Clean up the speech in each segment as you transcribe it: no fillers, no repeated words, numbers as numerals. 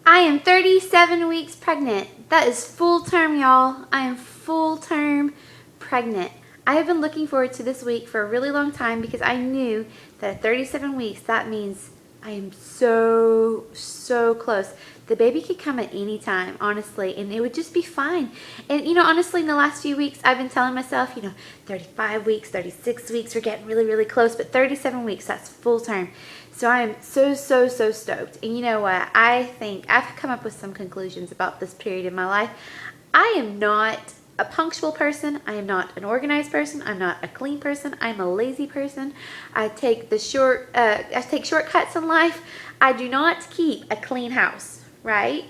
I am 37 weeks pregnant. That is full term, y'all. I am full term pregnant. I have been looking forward to this week for a really long time because I knew that at 37 weeks, that means I am so close. The baby could come at any time, honestly, and it would just be fine. And, honestly, in the last few weeks, I've been telling myself, 35 weeks, 36 weeks, we're getting really close, but 37 weeks, that's full term. So I am so stoked. And you know what? I think I've come up with some conclusions about this period in my life. I am not a punctual person. I am not an organized person. I'm not a clean person. I'm a lazy person. I take shortcuts in life. I do not keep a clean house, right?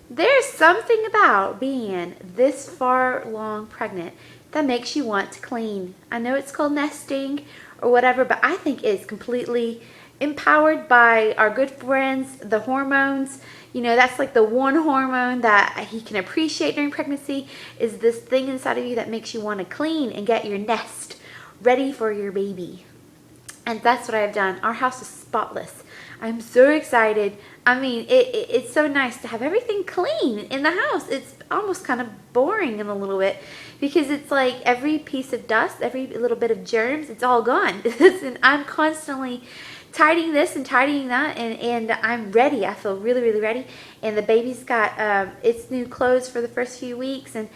There's something about being this far along pregnant that makes you want to clean. I know it's called nesting or whatever, but I think it's completely empowered by our good friends, the hormones. That's like the one hormone that he can appreciate during pregnancy is this thing inside of you that makes you want to clean and get your nest ready for your baby. And that's what I've done. Our house is spotless. I'm so excited. I mean, it's so nice to have everything clean in the house. It's almost kind of boring in a little bit because it's like every piece of dust, every little bit of germs, it's all gone. And I'm constantly tidying this and tidying that, and I'm ready. I feel really ready. And the baby's got its new clothes for the first few weeks, and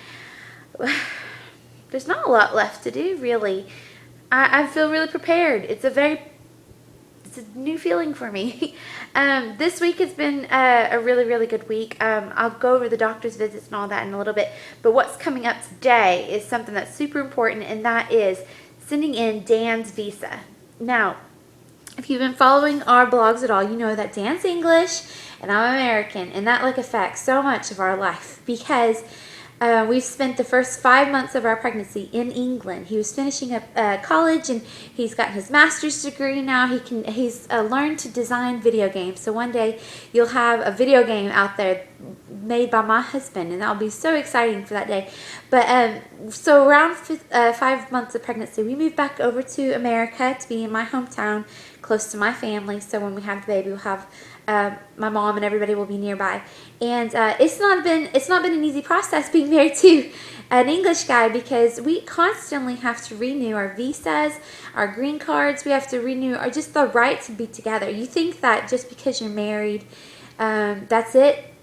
there's not a lot left to do, really. I feel really prepared. It's a new feeling for me. This week has been a really good week. I'll go over the doctor's visits and all that in a little bit, but what's coming up today is something that's super important, and that is sending in Dan's visa. Now, if you've been following our blogs at all, you know that Dan's English and I'm American, and that affects so much of our life because we've spent the first 5 months of our pregnancy in England. He was finishing up college, and he's got his master's degree now. He's learned to design video games. So one day you'll have a video game out there made by my husband, and that'll be so exciting for that day. But so around 5 months of pregnancy, we moved back over to America to be in my hometown, close to my family. So when we have the baby, we'll have my mom and everybody will be nearby. And it's not been an easy process being married to an English guy because we constantly have to renew our visas, our green cards. We have to renew just the right to be together. You think that just because you're married, that's it?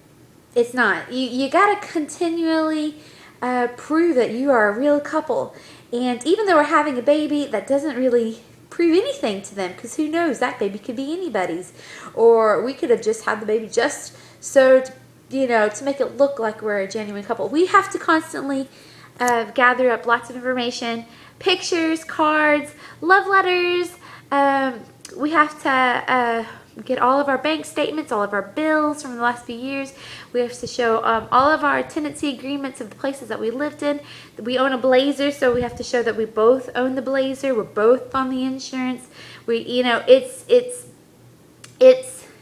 It's not. You got to continually prove that you are a real couple. And even though we're having a baby, that doesn't really prove anything to them, because who knows, that baby could be anybody's, or we could have just had the baby just so to make it look like we're a genuine couple. We have to constantly gather up lots of information, pictures, cards, love letters. We have to get all of our bank statements, all of our bills from the last few years. We have to show all of our tenancy agreements of the places that we lived in. We own a Blazer, so we have to show that we both own the Blazer. We're both on the insurance.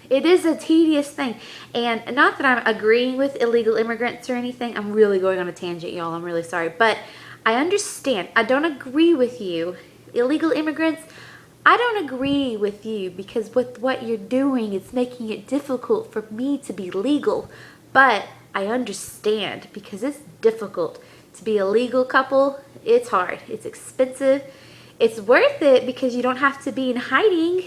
It is a tedious thing. And not that I'm agreeing with illegal immigrants or anything. I'm really going on a tangent, y'all. I'm really sorry. But I understand. I don't agree with you. Illegal immigrants, I don't agree with you because with what you're doing, it's making it difficult for me to be legal. But I understand because it's difficult to be a legal couple. It's hard. It's expensive. It's worth it because you don't have to be in hiding.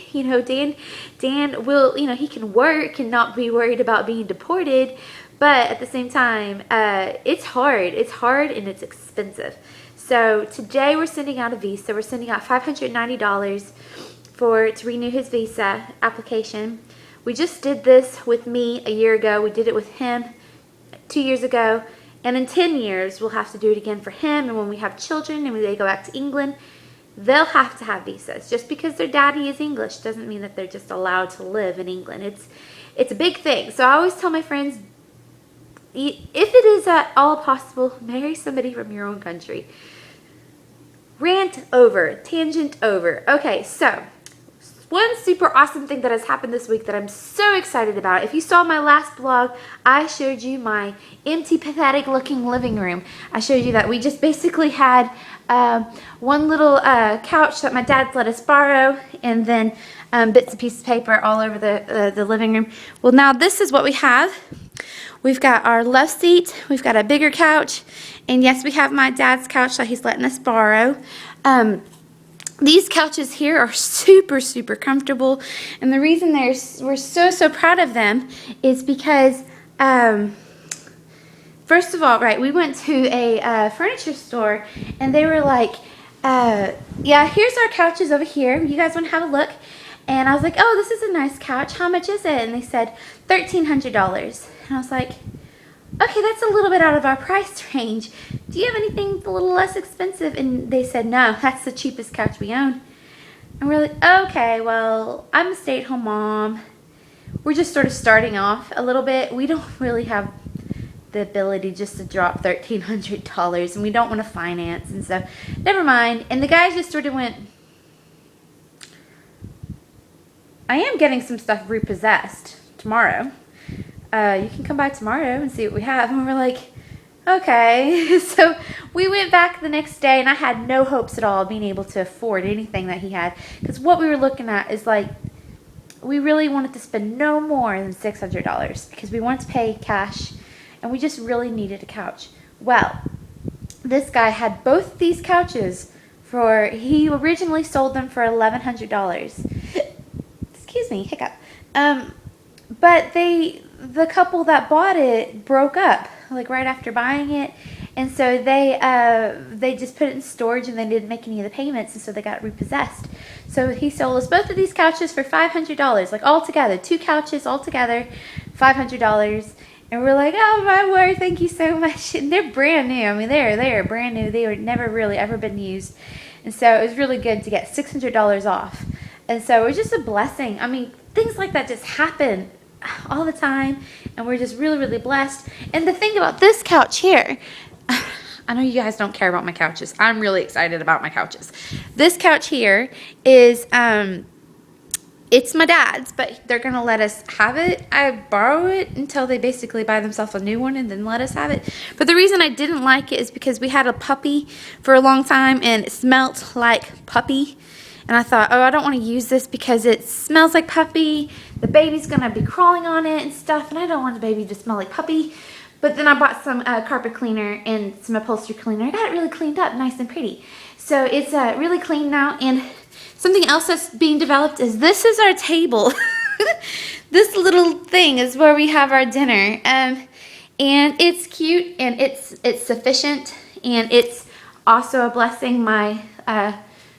Dan will, he can work and not be worried about being deported. But at the same time, it's hard. It's hard and it's expensive. So today we're sending out a visa. We're sending out $590 to renew his visa application. We just did this with me a year ago. We did it with him 2 years ago. And in 10 years, we'll have to do it again for him. And when we have children and they go back to England, they'll have to have visas. Just because their daddy is English doesn't mean that they're just allowed to live in England. It's a big thing. So I always tell my friends, if it is at all possible, marry somebody from your own country. Rant over. Tangent over. Okay, so one super awesome thing that has happened this week that I'm so excited about. If you saw my last blog, I showed you my empty, pathetic looking living room. I showed you that we just basically had one little couch that my dad let us borrow, and then bits and pieces of paper all over the living room. Well, now this is what we have. We've got our love seat, we've got a bigger couch, and yes, we have my dad's couch that he's letting us borrow. These couches here are super, super comfortable, and the reason we're so proud of them is because, first of all, right, we went to a furniture store, and they were like, yeah, here's our couches over here. You guys want to have a look? And I was like, oh, this is a nice couch. How much is it? And they said $1,300. And I was like, okay, that's a little bit out of our price range. Do you have anything a little less expensive? And they said, no, that's the cheapest couch we own. And we're like, okay, well, I'm a stay-at-home mom. We're just sort of starting off a little bit. We don't really have the ability just to drop $1,300, and we don't want to finance, and so never mind. And the guys just sort of went, I am getting some stuff repossessed tomorrow. You can come by tomorrow and see what we have. And we're like, okay. So we went back the next day, and I had no hopes at all of being able to afford anything that he had, because what we were looking at is like, we really wanted to spend no more than $600 because we wanted to pay cash, and we just really needed a couch. Well, this guy had both these couches he originally sold them for $1,100. Excuse me, hiccup. But the couple that bought it broke up like right after buying it, and so they just put it in storage, and they didn't make any of the payments, and so they got repossessed. So he sold us both of these couches for $500, like all together, 2 couches all together, $500. And we're like, oh my word, thank you so much. And they're brand new. I mean, they are brand new. They were never really ever been used, and so it was really good to get $600 off. And so it was just a blessing. I mean, things like that just happen all the time, and we're just really, really blessed. And the thing about this couch here, I know you guys don't care about my couches. I'm really excited about my couches. This couch here is, it's my dad's, but they're going to let us have it. I borrow it until they basically buy themselves a new one and then let us have it. But the reason I didn't like it is because we had a puppy for a long time, and it smelled like puppy. And I thought, oh, I don't want to use this because it smells like puppy. The baby's going to be crawling on it and stuff, and I don't want the baby to smell like puppy. But then I bought some carpet cleaner and some upholstery cleaner. I got it really cleaned up, nice and pretty. So it's really clean now. And something else that's being developed is this is our table. This little thing is where we have our dinner. And it's cute, and it's sufficient, and it's also a blessing. My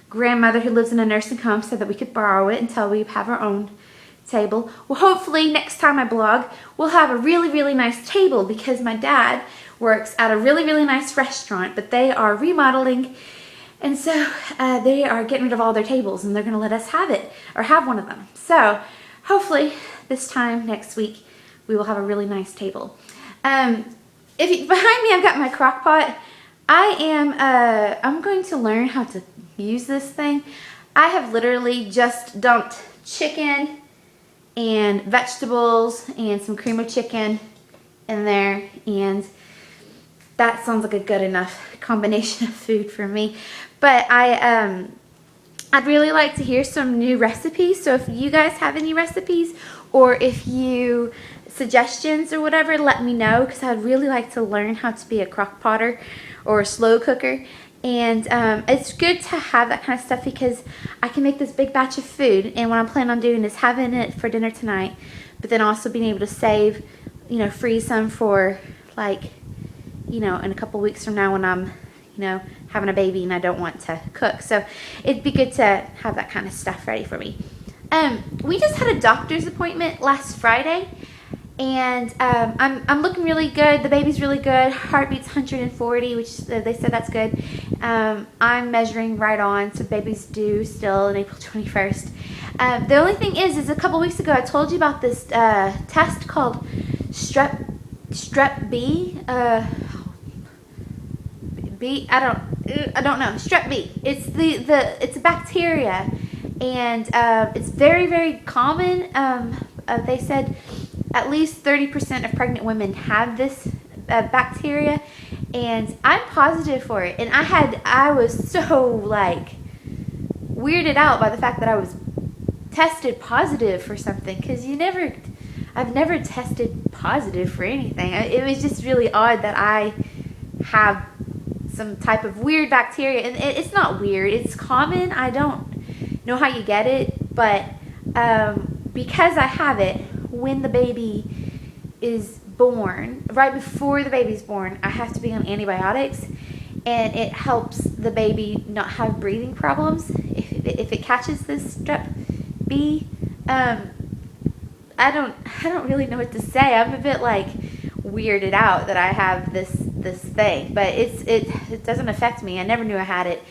grandmother, who lives in a nursing home, said that we could borrow it until we have our own table. Well, hopefully next time I blog, we'll have a really, really nice table, because my dad works at a really, really nice restaurant, but they are remodeling, and so they are getting rid of all their tables, and they're going to let us have it, or have one of them. So hopefully this time next week we will have a really nice table. Behind me I've got my crock pot. I'm going to learn how to use this thing. I have literally just dumped chicken and vegetables and some cream of chicken in there, and that sounds like a good enough combination of food for me. But I'd really like to hear some new recipes, so if you guys have any recipes, or if you suggestions or whatever, let me know, because I'd really like to learn how to be a crock potter or a slow cooker. And it's good to have that kind of stuff, because I can make this big batch of food, and what I'm planning on doing is having it for dinner tonight, but then also being able to save, freeze some for, like, in a couple weeks from now when I'm, having a baby and I don't want to cook. So it'd be good to have that kind of stuff ready for me. We just had a doctor's appointment last Friday, and I'm looking really good. The baby's really good. Heartbeat's 140, which they said that's good. I'm measuring right on, so baby's due still on April 21st. The only thing is a couple weeks ago I told you about this test called strep B. I don't know, strep B. It's it's a bacteria, And it's very, very common. They said at least 30% of pregnant women have this bacteria, and I'm positive for it. And I was so like weirded out by the fact that I was tested positive for something, because I've never tested positive for anything. It was just really odd that I have some type of weird bacteria, and it's not weird, it's common. I don't know how you get it, but because I have it, when the baby is born, right before the baby's born, I have to be on antibiotics, and it helps the baby not have breathing problems if it catches this strep B. I don't really know what to say. I'm a bit like weirded out that I have this thing, but it doesn't affect me. I never knew I had it.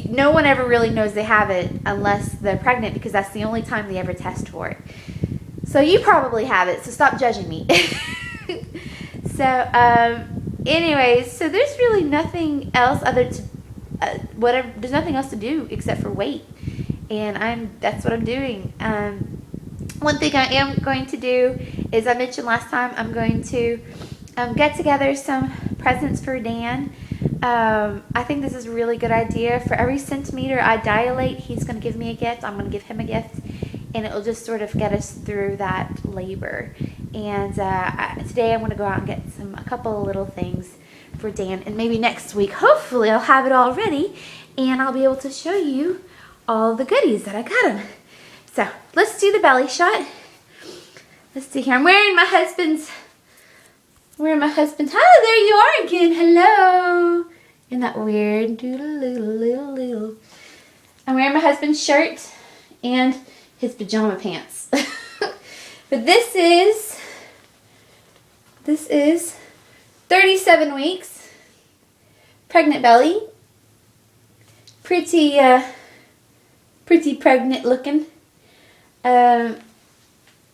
No one ever really knows they have it unless they're pregnant, because that's the only time they ever test for it. So you probably have it, so stop judging me. So anyways, so there's really nothing else there's nothing else to do except for wait, and that's what I'm doing. One thing I am going to do is, I mentioned last time, I'm going to get together some presents for Dan. I think this is a really good idea. For every centimeter I dilate, he's going to give me a gift. I'm going to give him a gift, and it'll just sort of get us through that labor. And today I'm going to go out and get a couple of little things for Dan, and maybe next week, hopefully, I'll have it all ready, and I'll be able to show you all the goodies that I got him. So let's do the belly shot. Let's see here. I'm wearing my husband's. Oh, there you are again. Hello. Isn't that weird? Doodle-doodle-doodle-doodle. I'm wearing my husband's shirt and his pajama pants. But this is 37 weeks. Pregnant belly. Pretty pregnant looking. I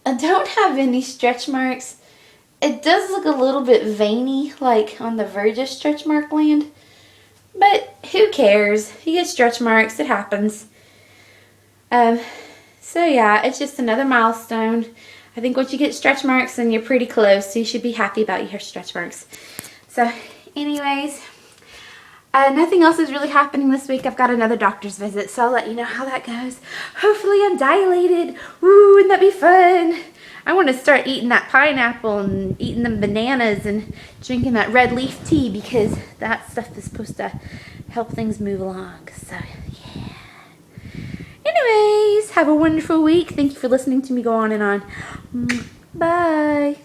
don't have any stretch marks. It does look a little bit veiny, like on the verge of stretch mark land. But who cares? You get stretch marks, it happens. So yeah, it's just another milestone. I think once you get stretch marks, then you're pretty close. So you should be happy about your stretch marks. So anyways, nothing else is really happening this week. I've got another doctor's visit, so I'll let you know how that goes. Hopefully I'm dilated. Woo, wouldn't that be fun? I want to start eating that pineapple and eating them bananas and drinking that red leaf tea, because that stuff is supposed to help things move along. So, yeah. Anyways, have a wonderful week. Thank you for listening to me go on and on. Bye.